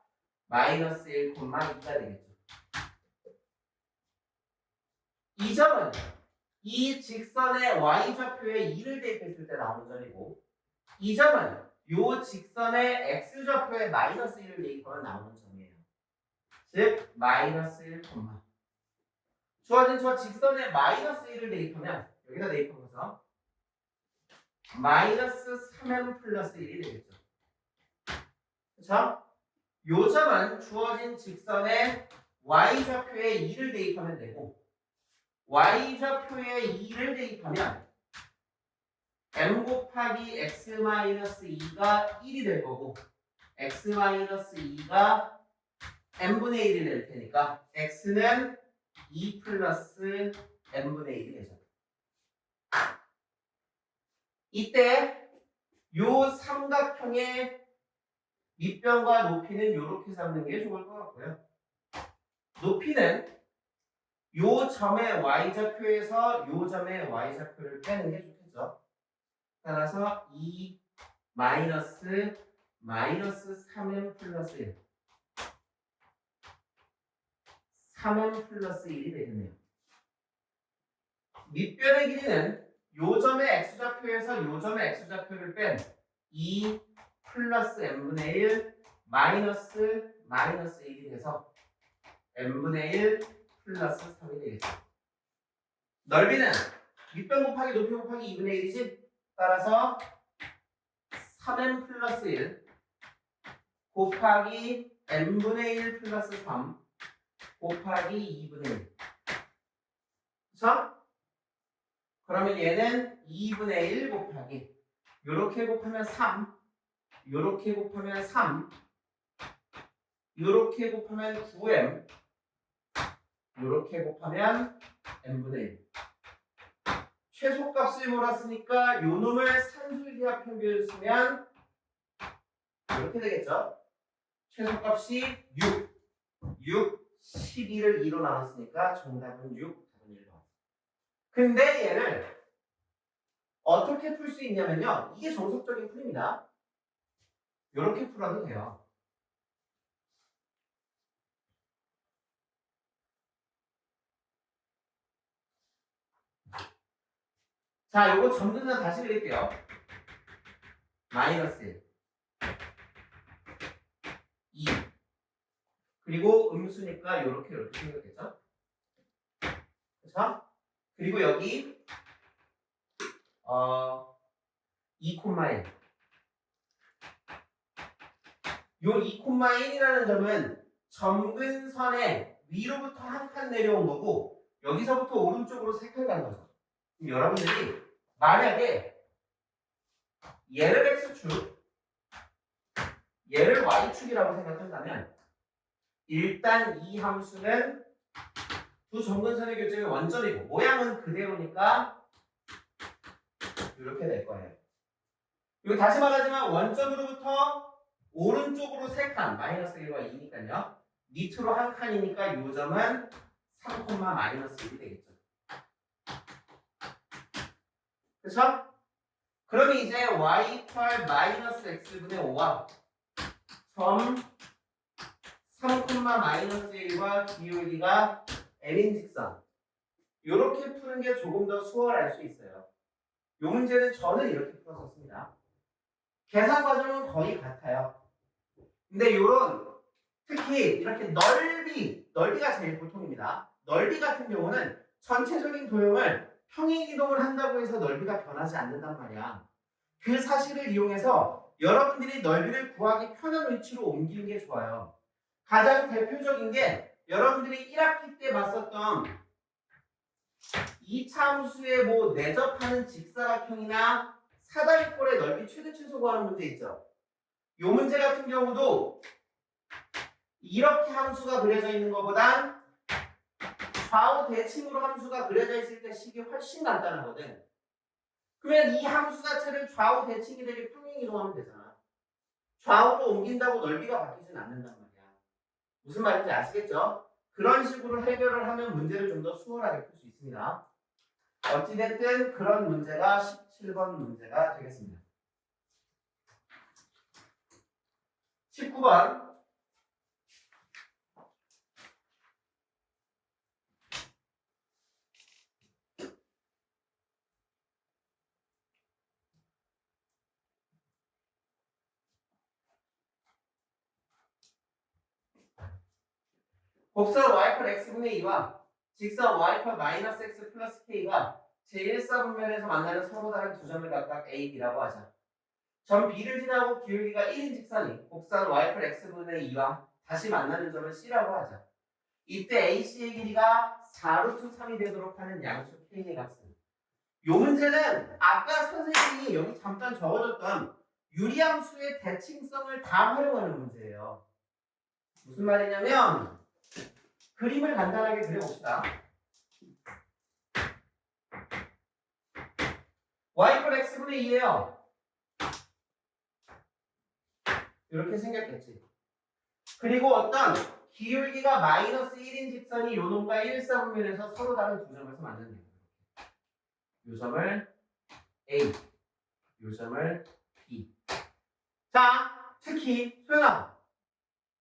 마이너스 1,2가 되겠죠. 이 점은 이 직선의 y좌표에 2를 대입했을 때 나오는 점이고 이 점은 요 직선의 x좌표에 마이너스 1을 대입하면 나오는 점이에요. 즉 마이너스 1, 주어진 저 직선에 마이너스 1을 대입하면 여기다 대입하면서 마이너스 3m 플러스 1이 되겠죠. 그쵸? 요 점은 주어진 직선에 y좌표에 2를 대입하면 되고 y좌표에 2를 대입하면 m 곱하기 x-2가 1이 될 거고 x-2가 n분의 1이 될 테니까 x는 2 플러스 n분의 1이 되죠. 이때 요 삼각형의 밑변과 높이는 이렇게 잡는 게 좋을 것 같고요. 높이는 요 점의 y좌표에서 요 점의 y좌표를 빼는 게 좋겠죠. 따라서 2 마이너스 3m 플러스 1 3m 플러스 1이 되겠네요. 밑변의 길이는 요 점의 x좌표에서 요 점의 x좌표를 뺀 2 플러스 n분의 1 마이너스 1이 돼서 n분의 1 플러스 3이 되겠죠. 넓이는 밑변 곱하기 높이 곱하기 2분의 1이지? 따라서 3n 플러스 1 곱하기 n분의 1 플러스 3 곱하기 2분의 1. 그쵸? 그러면 얘는 2분의 1 곱하기 요렇게 곱하면 3 요렇게 곱하면 3 요렇게 곱하면 9m 요렇게 곱하면 n분의 1. 최소값을 몰았으니까 요 놈을 산술기하 평균을 쓰면 이렇게 되겠죠. 최소값이 6 12를 2로 나눴으니까 정답은 6, 답은 1로. 근데 얘를 어떻게 풀 수 있냐면요. 이게 정석적인 풀입니다. 이렇게 풀어도 돼요. 자, 요거 점근선 다시 그릴게요. 마이너스 1, 2. 그리고 음수니까 이렇게 생겼겠죠? 그렇죠? 그리고 여기 2,1. 요 2,1이라는 점은 점근선의 위로부터 한 칸 내려온 거고 여기서부터 오른쪽으로 3칸 가는 거죠. 그럼 여러분들이 만약에 얘를 x축, 얘를 y축이라고 생각한다면 일단 이 함수는 두 점근선의 교점이 원점이고 모양은 그대로니까 이렇게 될 거예요. 이거 다시 말하지만 원점으로부터 오른쪽으로 3칸, 마이너스 1과 2니까요. 밑으로 한 칸이니까 이 점은 3, 마이너스 1이 되겠죠. 그렇죠? 그러면 이제 y 이퀄 마이너스 x분의 5와 점 3, 마이너스 1과 기울기가 m인 직선 이렇게 푸는 게 조금 더 수월할 수 있어요. 이 문제는 저는 이렇게 풀었었습니다. 계산 과정은 거의 같아요. 근데 이런 특히 이렇게 넓이가 제일 보통입니다. 넓이 같은 경우는 전체적인 도형을 평행 이동을 한다고 해서 넓이가 변하지 않는단 말이야. 그 사실을 이용해서 여러분들이 넓이를 구하기 편한 위치로 옮기는 게 좋아요. 가장 대표적인 게 여러분들이 1학기 때 봤었던 이차함수의 뭐 내접하는 직사각형이나 사다리꼴의 넓이 최대 최소 구하는 문제 있죠. 이 문제 같은 경우도 이렇게 함수가 그려져 있는 것보단 좌우 대칭으로 함수가 그려져 있을 때 식이 훨씬 간단하거든. 그러면 이 함수 자체를 좌우 대칭이 되게 평행 이동하면 되잖아. 좌우로 옮긴다고 넓이가 바뀌진 않는단 말이야. 무슨 말인지 아시겠죠? 그런 식으로 해결을 하면 문제를 좀 더 수월하게 풀 수 있습니다. 어찌됐든 그런 문제가 17번 문제가 되겠습니다. 19번. 곡선 y표 x분의 2와 직선 y표 마이너스 x 플러스 k가 제1사분면에서 만나는 서로 다른 두 점을 각각 a, b라고 하자. 점 b를 지나고 기울기가 1인 직선이 곡선 y표 x분의 2와 다시 만나는 점을 c라고 하자. 이때 AC의 길이가 4루트 3이 되도록 하는 양수 K의 값은 이 문제는 아까 선생님이 여기 잠깐 적어줬던 유리함수의 대칭성을 다 활용하는 문제예요. 무슨 말이냐면 그림을 간단하게 그려봅시다. y표 x분의 2예요. 이렇게 생겼겠지. 그리고 어떤 기울기가 마이너스 1인 직선이 요 놈과 1사분면에서 서로 다른 두 점에서 만나는 거예요. 요 점을 A, 요 점을 B. 자, 특히 소연아,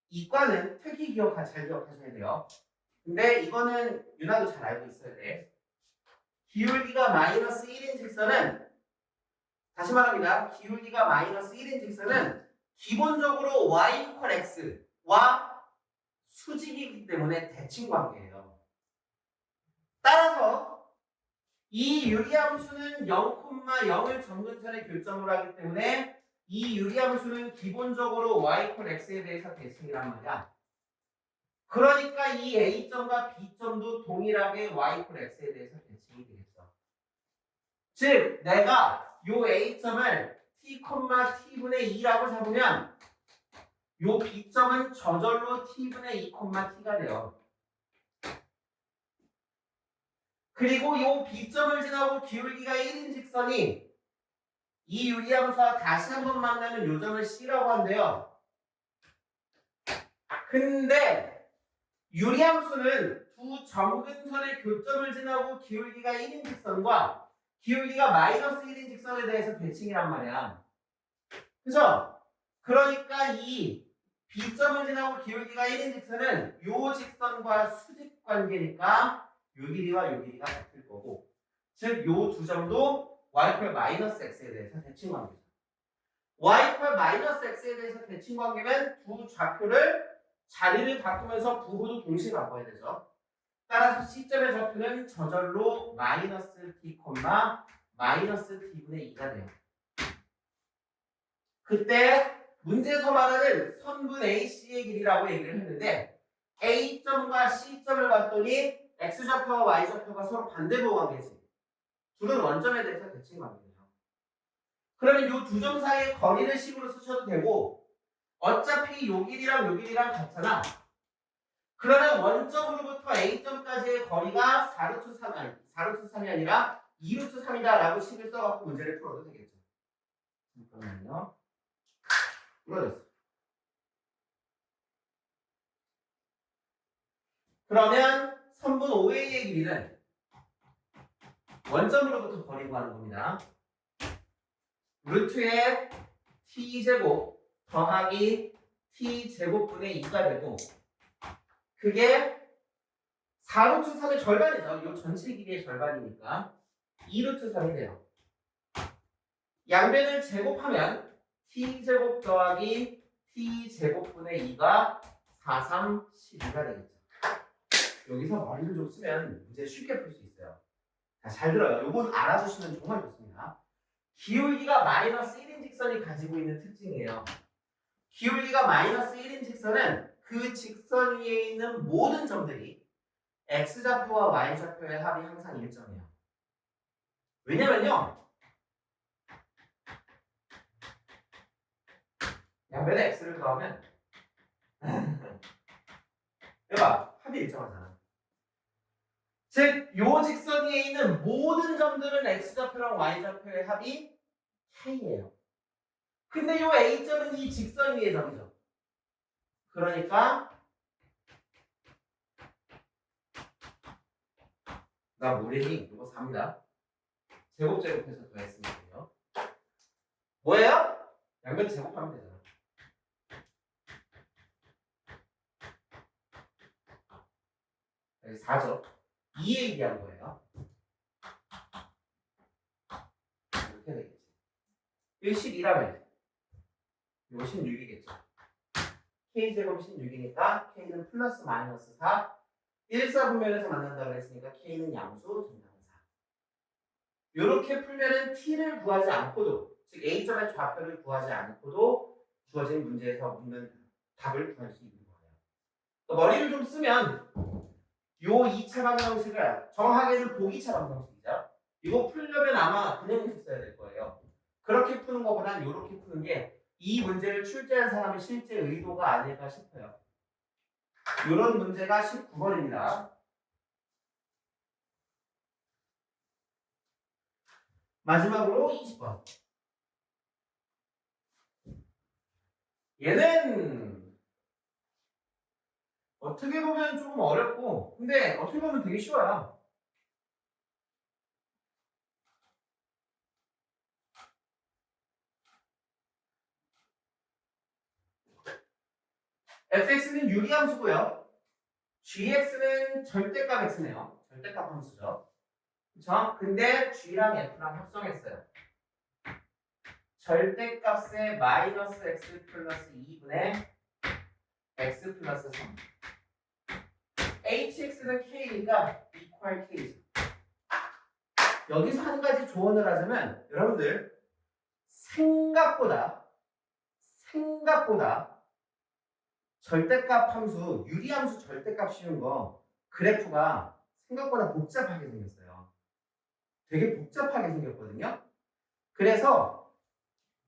이과는 특히 잘 기억하셔야 돼요. 근데 이거는 유나도 잘 알고 있어야 돼. 기울기가 마이너스 1인 직선은 다시 말합니다. 기울기가 마이너스 1인 직선은 기본적으로 y 이퀄 x와 수직이기 때문에 대칭 관계예요. 따라서 이 유리함수는 0,0을 점근선의 교점으로 하기 때문에 이 유리함수는 기본적으로 y 이퀄 x에 대해서 대칭이란 말이야. 그러니까 이 A점과 B점도 동일하게 y 이퀄 x에 대해서 대칭이 되겠어. 즉 내가 요 A점을 t, t분의 2라고 잡으면 요 B점은 저절로 t분의 2, t가 돼요. 그리고 요 B점을 지나고 기울기가 1인 직선이 이 유리함수와 다시 한번 만나는 요 점을 C라고 한대요. 근데 유리함수는 두 점근선의 교점을 지나고 기울기가 1인 직선과 기울기가 마이너스 1인 직선에 대해서 대칭이란 말이야. 그죠? 그러니까 이 B점을 지나고 기울기가 1인 직선은 요 직선과 수직 관계니까 요 길이와 요 길이가 같을 거고, 즉 요 두 점도 y표 마이너스 x에 대해서 대칭 관계죠. y표 마이너스 x에 대해서 대칭 관계면 두 좌표를 자리를 바꾸면서 부호도 동시에 바꿔야 되죠. 따라서 C점의 좌표는 저절로 마이너스 t, 마이너스 t분의 2가 돼요. 그때 문제에서 말하는 선분 AC의 길이라고 얘기를 했는데 A점과 C점을 봤더니 X좌표와 Y좌표가 서로 반대부 관계지. 둘은 원점에 대해서 대칭 관계예요. 그러면 이 두 점 사이의 거리를 식으로 쓰셔도 되고 어차피 요 길이랑 요 길이랑 같잖아. 그러면 원점으로부터 A점까지의 거리가 4루트 3이 아니라 2루트 3이다 라고 식을 써갖고 문제를 풀어도 되겠죠. 잠깐만요. 풀어졌어. 그러면 선분 OA의 길이는 원점으로부터 거리 구하는 겁니다. 루트에 t제곱 더하기 t제곱분의 2가 되고 그게 4루트 3의 절반이죠. 이 전체 길이의 절반이니까 2루트 3이 돼요. 양변을 제곱하면 t제곱 더하기 t제곱분의 2가 4, 3, 12가 되겠죠. 여기서 머리를 좀 쓰면 문제 쉽게 풀 수 있어요. 자, 잘 들어요. 요건 알아두시면 정말 좋습니다. 기울기가 마이너스 1인 직선이 가지고 있는 특징이에요. 기울기가 마이너스 1인 직선은 그 직선 위에 있는 모든 점들이 x좌표와 y좌표의 합이 항상 일정해요. 왜냐면요. 양변에 x를 더하면 여봐, 합이 일정하잖아. 즉, 요 직선 위에 있는 모든 점들은 x좌표랑 y좌표의 합이 k예요. 근데 요 a점은 이 직선 위의 점이죠. 그러니까 나 모래니 이거 4입니다. 제곱제곱해서 더했으면 돼요. 뭐예요? 양변 제곱하면 되잖아. 여기 4죠. 2에 비한 거예요. 이렇게 되겠지. 여기 12라면 이거 16이겠죠. k제곱 16이니까 k는 플러스 마이너스 4 1사분면에서 만난다고 했으니까 k는 양수 정답은 4. 이렇게 풀면은 t를 구하지 않고도 즉 a점의 좌표를 구하지 않고도 주어진 문제에서 묻는 답을 구할 수 있는 거예요. 머리를 좀 쓰면 요 2차 방정식을 정확하게는 보기차 방정식이죠. 이거 풀려면 아마 그냥 써야 될 거예요. 그렇게 푸는 것보단 이렇게 푸는 게 이 문제를 출제한 사람의 실제 의도가 아닐까 싶어요. 이런 문제가 19번입니다. 마지막으로 20번. 얘는 어떻게 보면 조금 어렵고 근데 어떻게 보면 되게 쉬워요. fx는 유리함수고요. gx는 절대값 x네요. 절대값 함수죠. 그쵸? 근데 g랑 f랑 합성했어요. 절대값의 마이너스 x 플러스 2분의 x 플러스 3. hx는 k니까 equal k죠. 여기서 한 가지 조언을 하자면 여러분들 생각보다 절대값 함수, 유리함수 절대값 씌운 거 그래프가 생각보다 복잡하게 생겼어요. 되게 복잡하게 생겼거든요. 그래서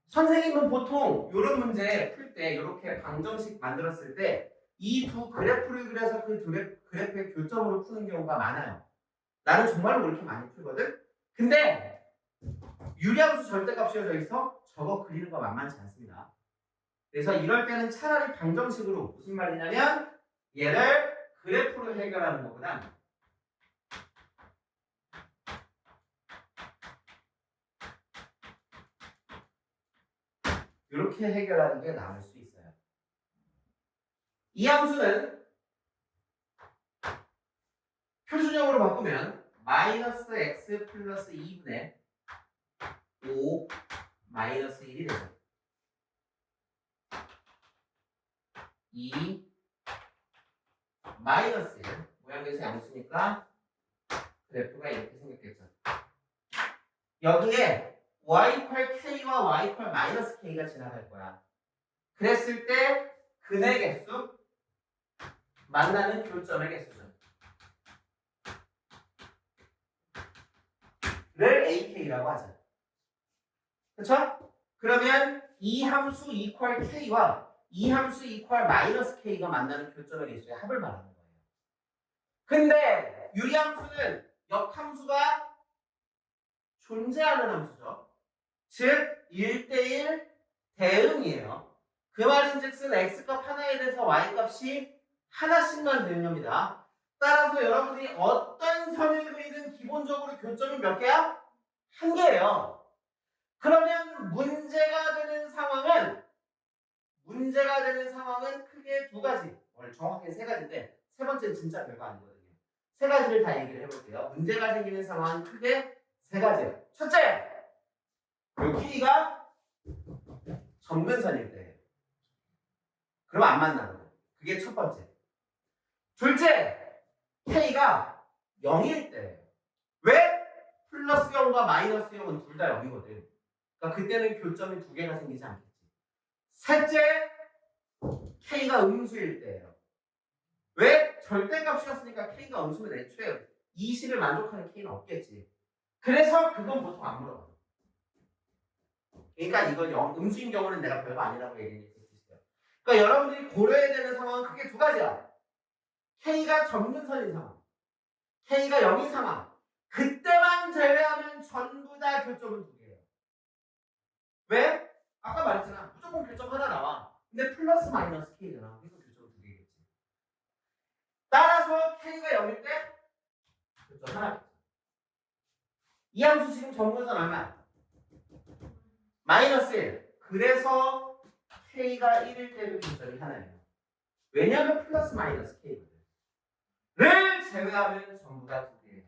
선생님은 보통 이런 문제 풀 때 이렇게 방정식 만들었을 때 이 두 그래프를 그려서 그 두 그래프의 교점으로 푸는 경우가 많아요. 나는 정말로 그렇게 많이 풀거든. 근데 유리함수 절대값 씌워져 있어 저거 그리는 거 만만치 않습니다. 그래서 이럴 때는 차라리 방정식으로 무슨 말이냐면 얘를 그래프로 해결하는 것보다 이렇게 해결하는 게 나을 수 있어요. 이 함수는 표준형으로 바꾸면 마이너스 x 플러스 2분의 5 마이너스 1이 되죠. 2 마이너스 1 모양에서 양수니까 그래프가 이렇게 생겼겠죠. 여기에 y k와 y 마이너스 k가 지나갈 거야. 그랬을 때 근의 개수 만나는 교점의 개수죠. 를 ak라고 하죠. 그렇죠? 그러면 이 함수 equal k와 이 함수 equal 마이너스 k가 만나는 교점의 개수의 합을 말하는 거예요. 근데 유리함수는 역함수가 존재하는 함수죠. 즉 1대1 대응이에요. 그 말인즉슨 x값 하나에 대해서 y값이 하나씩만 되는 겁니다. 따라서 여러분들이 어떤 선을 그리든 기본적으로 교점이 몇 개야? 한 개예요. 그러면 문제가 되는 상황은 크게 두 가지. 오늘 정확히 세 가지인데 세 번째는 진짜 별거 아니거든요. 세 가지를 다 얘기를 해볼게요. 문제가 생기는 상황은 크게 세 가지예요. 첫째, 요 K가 점근선일 때예요. 그럼 안 만나거든. 그게 첫 번째. 둘째, K가 0일 때예요. 왜? 플러스 0과 마이너스 0은 둘 다 0이거든. 그러니까 그때는 교점이 두 개가 생기지 않겠지. 셋째, K가 음수일 때예요. 왜? 절대값이었으니까 K가 음수면 애초에 이 식을 만족하는 K는 없겠지. 그래서 그건 보통 안 물어봐. 그러니까 이건 음수인 경우는 내가 별거 아니라고 얘기했을 수 있어요. 그러니까 여러분들이 고려해야 되는 상황은 크게 두 가지야. K가 점근선인 상황, K가 0인 상황. 그때만 제외하면 전부 다 교점은 두 개예요. 왜? 아까 말했잖아. 무조건 교점 하나 나와. 근데 플러스 마이너스 K잖아. 그래서 교점 두 개겠지. 따라서 K가 0일 때 교점 하나. 이 함수 지금 점근선 얼마? 마이너스 1. 그래서 K가 1일 때도 교점이 하나예요. 왜냐하면 플러스 마이너스 K거든. 를 제외하면 전부 다 두 개예요.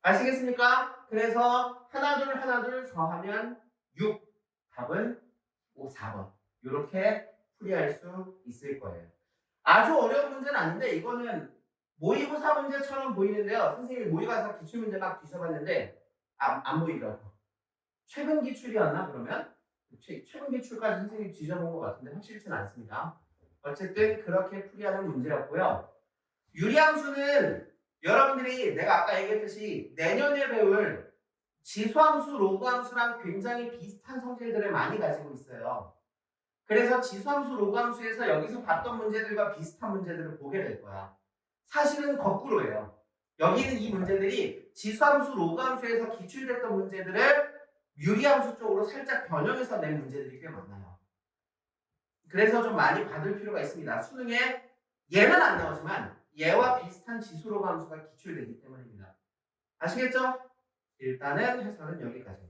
아시겠습니까? 그래서 하나 둘 더하면 6. 답은 4번. 이렇게 풀이할 수 있을 거예요. 아주 어려운 문제는 아닌데 이거는 모의고사 문제처럼 보이는데요. 선생님이 모의고사 기출문제 막 뒤져봤는데 안 보이더라고. 최근 기출이었나 그러면? 최근 기출까지 선생님이 뒤져본 것 같은데 확실치는 않습니다. 어쨌든 그렇게 풀이하는 문제였고요. 유리함수는 여러분들이 내가 아까 얘기했듯이 내년에 배울 지수함수, 로그함수랑 굉장히 비슷한 성질들을 많이 가지고 있어요. 그래서 지수함수, 로그함수에서 여기서 봤던 문제들과 비슷한 문제들을 보게 될 거야. 사실은 거꾸로예요. 여기는 이 문제들이 지수함수, 로그함수에서 기출됐던 문제들을 유리함수 쪽으로 살짝 변형해서 낸 문제들이 꽤 많아요. 그래서 좀 많이 받을 필요가 있습니다. 수능에 얘는 안 나오지만 얘와 비슷한 지수 로그함수가 기출되기 때문입니다. 아시겠죠? 일단은 해설은 여기까지입니다.